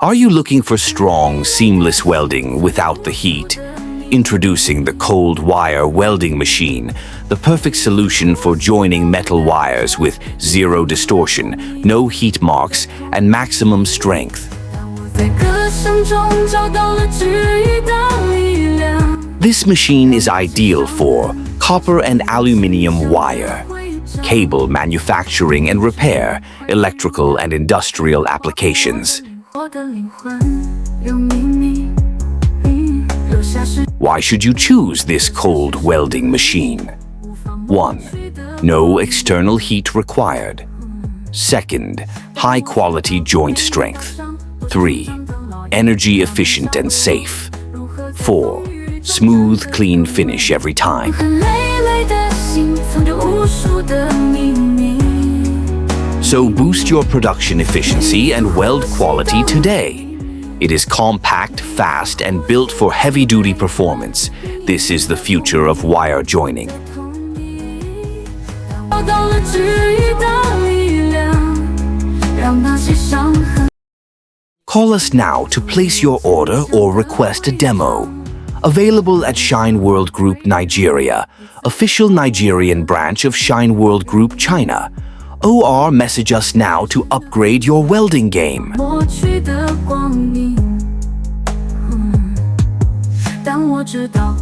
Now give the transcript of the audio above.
Are you looking for strong, seamless welding without the heat? Introducing the cold wire welding machine, the perfect solution for joining metal wires with zero distortion, no heat marks, and maximum strength. This machine is ideal for copper and aluminum wire, cable manufacturing and repair, electrical and industrial applications. Why should you choose this cold welding machine? 1. No external heat required. 2nd, high-quality joint strength. 3. Energy efficient and safe. 4. Smooth, clean finish every time. So boost your production efficiency and weld quality today. It is compact, fast, and built for heavy-duty performance. This is the future of wire joining. Call us now to place your order or request a demo. Available at Shine World Group Nigeria, official Nigerian branch of Shine World Group China. OR message us now to upgrade your welding game. 但我知道